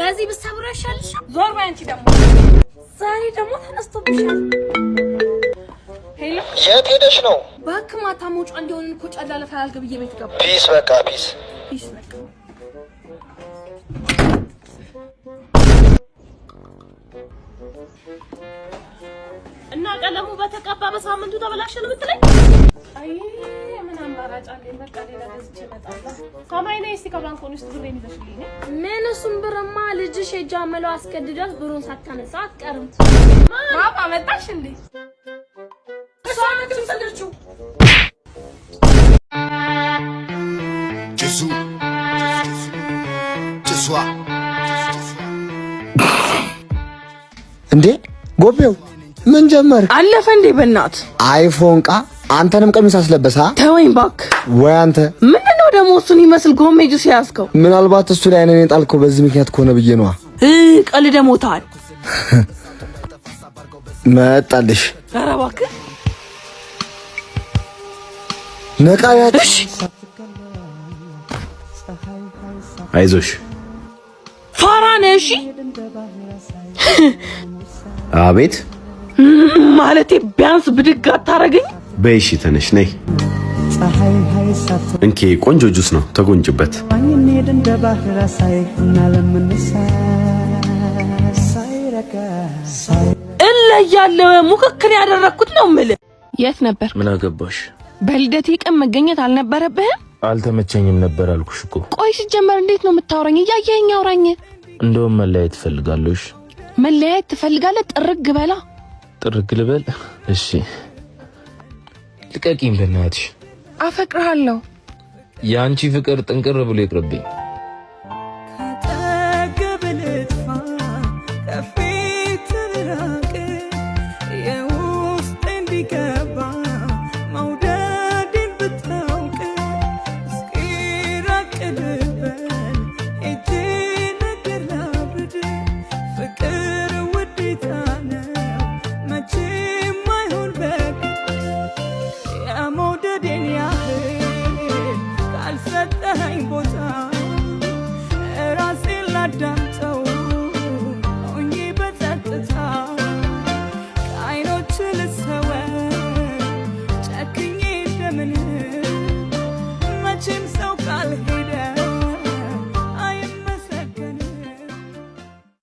በዚህ ብሰብሮ ይሻልሽ ዞር በይ አንቺ ደግሞ ዛሬ ደግሞ ተነስቶብሻል ሄሎ የት ሄደሽ ነው ባክማታ ሞጭ እንደሆነ እኮ ጫላለ ፈላልገ ብዬ ቤት ገባ ፒስ በቃ ፒስ በቃ እና ቀለሙ በተቀባ በሳምንቱ ተበላሸን ምትለኝ አይ ምን አማራጭ አለኝ በቃ ሌላ ገዝቼ እመጣለሁ ከማይኔ እስቲ ከባንኮን ውስጥ ብሬን ይዘሽልኝ ምን እሱም ብርማ ልጅሽ የጃመለው አስቀድዳት ብሩን ሳታነሳ አትቀርም ማማ መጣሽ እንዴ ሳምንቱን ሰደርቹ ጭሷ እንዴ ጎቤው ምን ጀመር አለፈ እንዴ በእናት አይፎን ቃ አንተንም ቀሚስ አስለበሳ ተወኝ ባክ ወይ አንተ ምንድነው ደሞ እሱን ይመስል ጎሜጁ ሲያስከው ምናልባት እሱ ላይ እኔን ጣልከው በዚህ ምክንያት ከሆነ ብዬ ነው ቀልደ ሞታል መጣልሽ ኧረ እባክህ ነቃያትሽ አይዞሽ ፋራ ነሽ አቤት ማለቴ ቢያንስ ብድግ አታረገኝ በይሽ ተነሽ ነይ እንኪ ቆንጆ ጁስ ነው ተጎንጭበት እለያለሁ ሙክክን ያደረኩት ነው የምልህ የት ነበር ምን አገባሽ በልደቴ ቀን መገኘት አልነበረብህም አልተመቸኝም ነበር አልኩሽ እኮ ቆይ ሲጀመር እንዴት ነው የምታወራኝ እያየኸኝ አውራኝ እንደውም መለያየት ትፈልጋለሽ መለያየት ትፈልጋለህ ጥርግ በላ ጥርግ ልበል እሺ ልቀቂኝ በእናትሽ አፈቅርሃለሁ ያንቺ ፍቅር ጥንቅር ብሎ ይቅርብኝ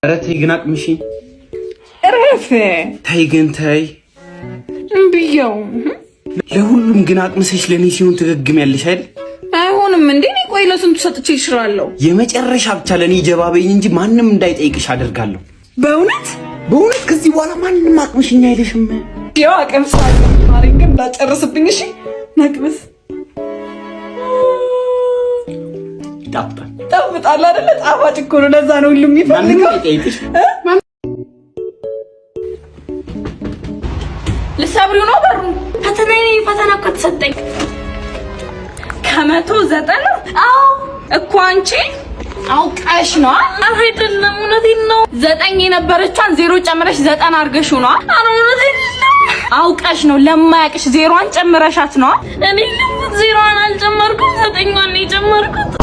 ረተይ ግን አቅምሺ ረፈ ታይ ግን ታይ እንብየው ለሁሉም ግን አቅምሰሽ ለኔ ሲሆን ትገግሚያለሽ አይደል አይሆንም እንዴ እኔ ቆይ ለስንቱ ሰጥቼ ይሽራለሁ የመጨረሻ ብቻ ለኔ ጀባበኝ እንጂ ማንንም እንዳይጠይቅሽ አደርጋለሁ በእውነት ከዚህ በኋላ ማንንም አቅምሽኛ አይልሽም ያው አቅምሳለሁ ማሪን ግን እንዳጨርስብኝ እሺ ነቅምስ ጣፍጣል አይደል ጣፋጭ እኮ ነው ለዛ ነው ሁሉም የሚፈልገው ለሰብሪው ነው በሩ ፈተና እኮ ተሰጠኝ ከ190 አዎ እኮ አንቺ አውቃሽ ነው አይደለም እውነቴን ነው 9 የነበረቻን 0 ጨምረሽ 9 አርገሽው ነው እውነቴን ነው አውቃሽ ነው ለማያቅሽ 0ን ጨምረሻት ነው እኔ 0ን አልጨመርኩም 9ን ነው የጨመርኩት